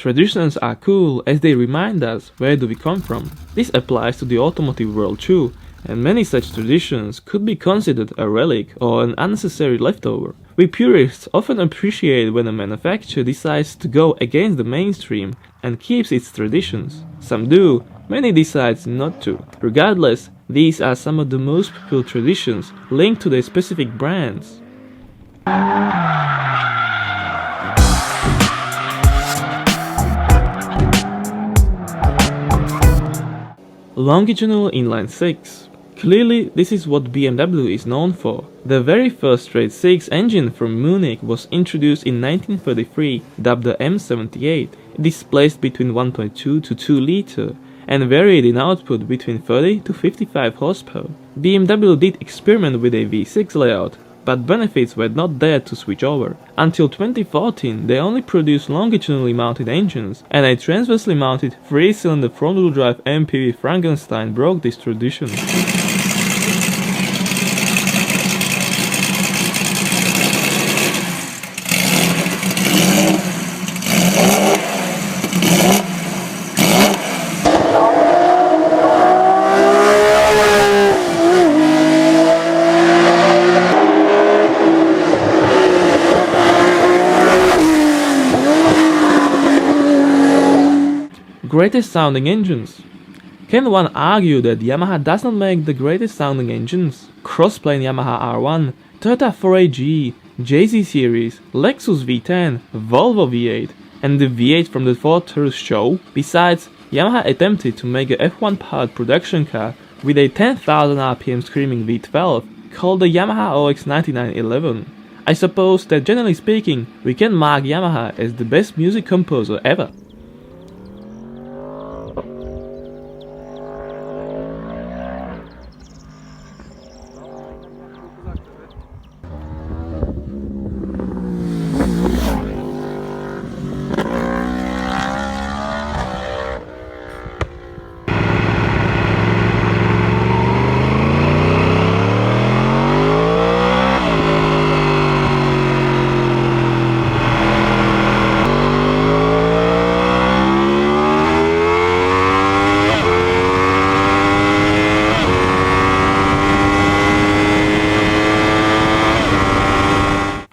Traditions are cool as they remind us where do we come from. This applies to the automotive world too, and many such traditions could be considered a relic or an unnecessary leftover. We purists often appreciate when a manufacturer decides to go against the mainstream and keeps its traditions. Some do, many decide not to. Regardless, these are some of the most popular traditions linked to their specific brands. Longitudinal inline 6. Clearly, this is what BMW is known for. The very first straight 6 engine from Munich was introduced in 1933, dubbed the M78. It displaced between 1.2 to 2 liter and varied in output between 30 to 55 horsepower. BMW did experiment with a V6 layout, but benefits were not there to switch over. Until 2014, they only produced longitudinally mounted engines, and a transversely mounted 3-cylinder front-wheel drive MPV Frankenstein broke this tradition. Greatest sounding engines. Can one argue that Yamaha does not make the greatest sounding engines? Crossplane Yamaha R1, Toyota 4AG, JZ series, Lexus V10, Volvo V8, and the V8 from the Ford Taurus show. Besides, Yamaha attempted to make a F1 powered production car with a 10,000 RPM screaming V12 called the Yamaha OX9911. I suppose that generally speaking, we can mark Yamaha as the best music composer ever.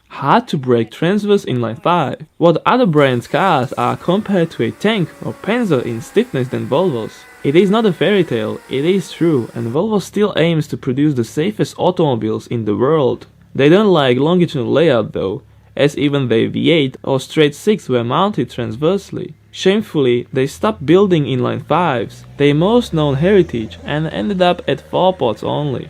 Hard to break transverse inline 5. What other brands' cars are compared to a tank or Panzer in stiffness than Volvo's? It is not a fairy tale, it is true, and Volvo still aims to produce the safest automobiles in the world. They don't like longitudinal layout though, as even their V8 or straight 6 were mounted transversely. Shamefully, they stopped building inline 5s, their most known heritage, and ended up at 4 ports only.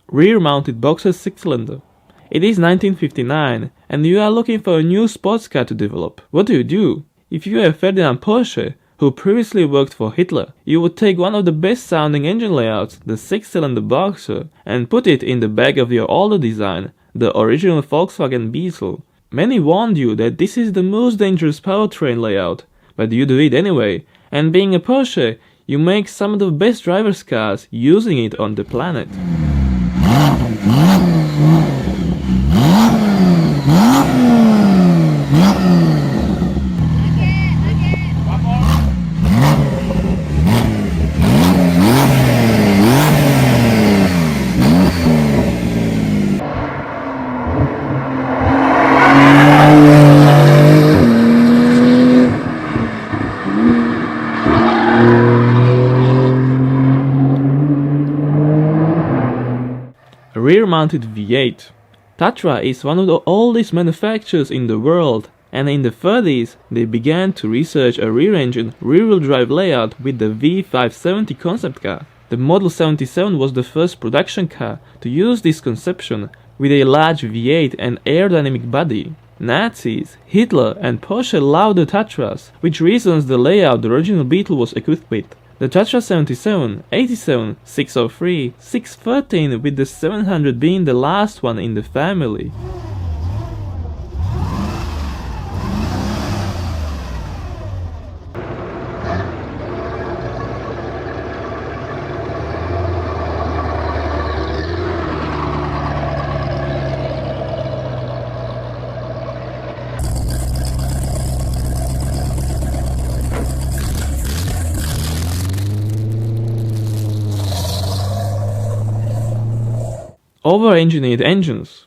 Rear-mounted boxer 6-cylinder. It is 1959 and you are looking for a new sports car to develop. What do? If you are Ferdinand Porsche, who previously worked for Hitler, you would take one of the best sounding engine layouts, the 6-cylinder boxer, and put it in the back of your older design, the original Volkswagen Beetle. Many warned you that this is the most dangerous powertrain layout, but you do it anyway, and being a Porsche, you make some of the best drivers' cars using it on the planet. Rear-mounted V8. Tatra is one of the oldest manufacturers in the world, and in the 30s they began to research a rear-engine, rear-wheel drive layout with the V570 concept car. The Model 77 was the first production car to use this conception, with a large V8 and aerodynamic body. Nazis, Hitler and Porsche loved the Tatras, which reasons the layout the original Beetle was equipped with. The Tatra 77, 87, 603, 613 with the 700 being the last one in the family. Over-engineered engines.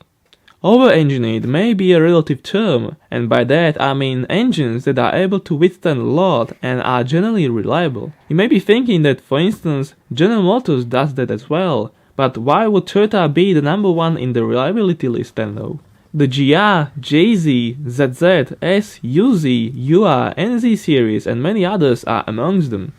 Over-engineered may be a relative term, and by that I mean engines that are able to withstand a lot and are generally reliable. You may be thinking that, for instance, General Motors does that as well, but why would Toyota be the number one in the reliability list then though? The GR, JZ, ZZ, S, UZ, UR, NZ series and many others are amongst them.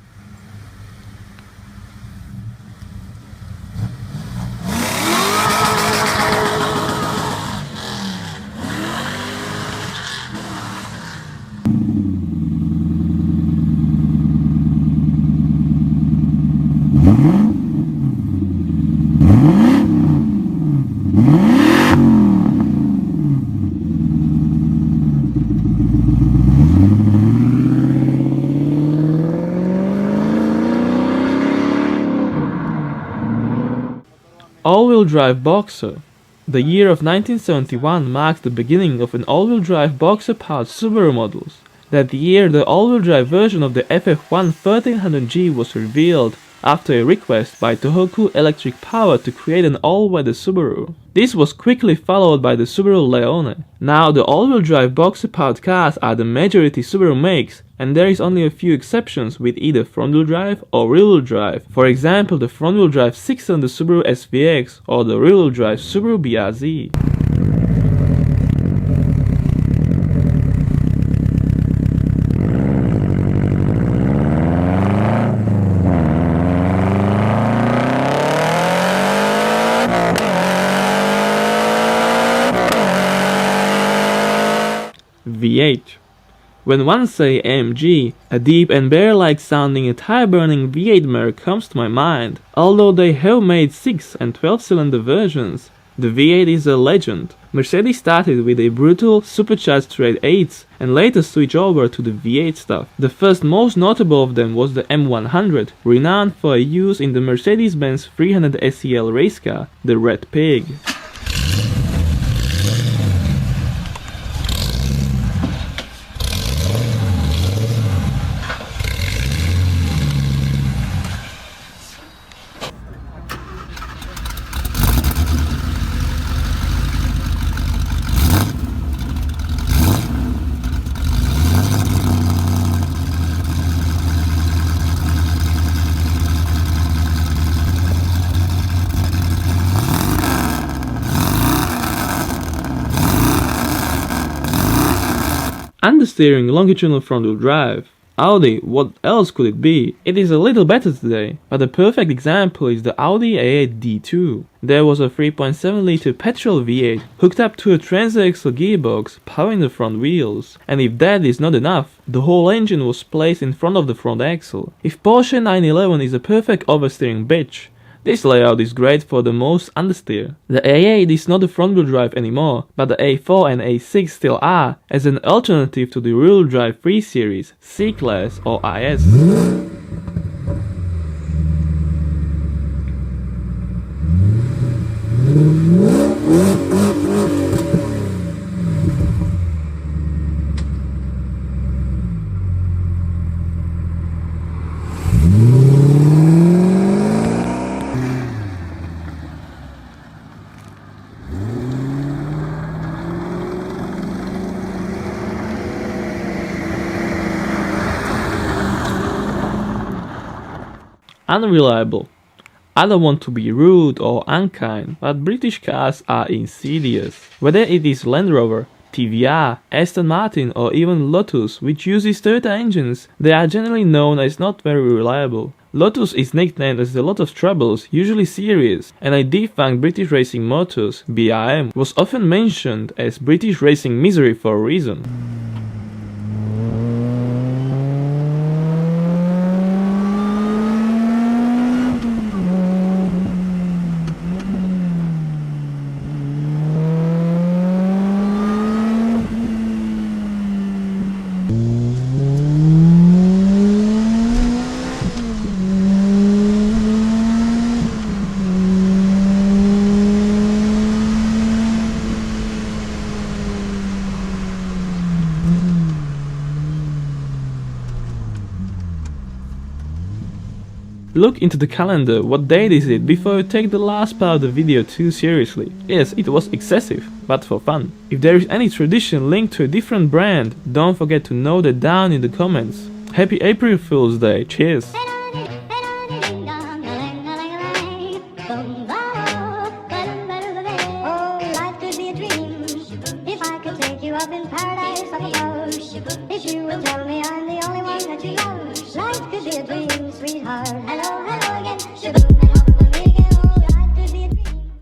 All-wheel drive boxer. The year of 1971 marks the beginning of an all-wheel drive boxer-powered Subaru models. That year the all-wheel drive version of the FF1 1300G was revealed after a request by Tohoku Electric Power to create an all-weather Subaru. This was quickly followed by the Subaru Leone. Now the all-wheel drive boxer-powered cars are the majority Subaru makes, and there is only a few exceptions with either front-wheel drive or rear-wheel drive. For example, the front-wheel drive 6-cylinder Subaru SVX or the rear-wheel drive Subaru BRZ. V8. When one say AMG, a deep and bear-like sounding and tire-burning V8 mirror comes to my mind. Although they have made 6 and 12-cylinder versions, the V8 is a legend. Mercedes started with a brutal, supercharged straight 8s and later switched over to the V8 stuff. The first most notable of them was the M100, renowned for use in the Mercedes-Benz 300 SEL race car, the Red Pig. Understeering longitudinal front-wheel drive. Audi, what else could it be? It is a little better today, but a perfect example is the Audi A8 D2. There was a 3.7-liter petrol V8 hooked up to a transaxle gearbox powering the front wheels. And if that is not enough, the whole engine was placed in front of the front axle. If Porsche 911 is a perfect oversteering bitch, this layout is great for the most understeer. The A8 is not a front-wheel drive anymore, but the A4 and A6 still are, as an alternative to the rear-wheel drive 3 Series, C-Class or IS. Unreliable. I don't want to be rude or unkind, but British cars are insidious. Whether it is Land Rover, TVR, Aston Martin or even Lotus, which uses Toyota engines, they are generally known as not very reliable. Lotus is nicknamed as the Lot of Troubles, usually serious, and a defunct British racing motors, BRM, was often mentioned as British racing misery for a reason. Look into the calendar, what date is it, before you take the last part of the video too seriously. Yes, it was excessive, but for fun. If there is any tradition linked to a different brand, don't forget to note it down in the comments. Happy April Fool's Day, cheers! If you would tell me I'm the only one that you love, life could be a dream, sweetheart. Hello.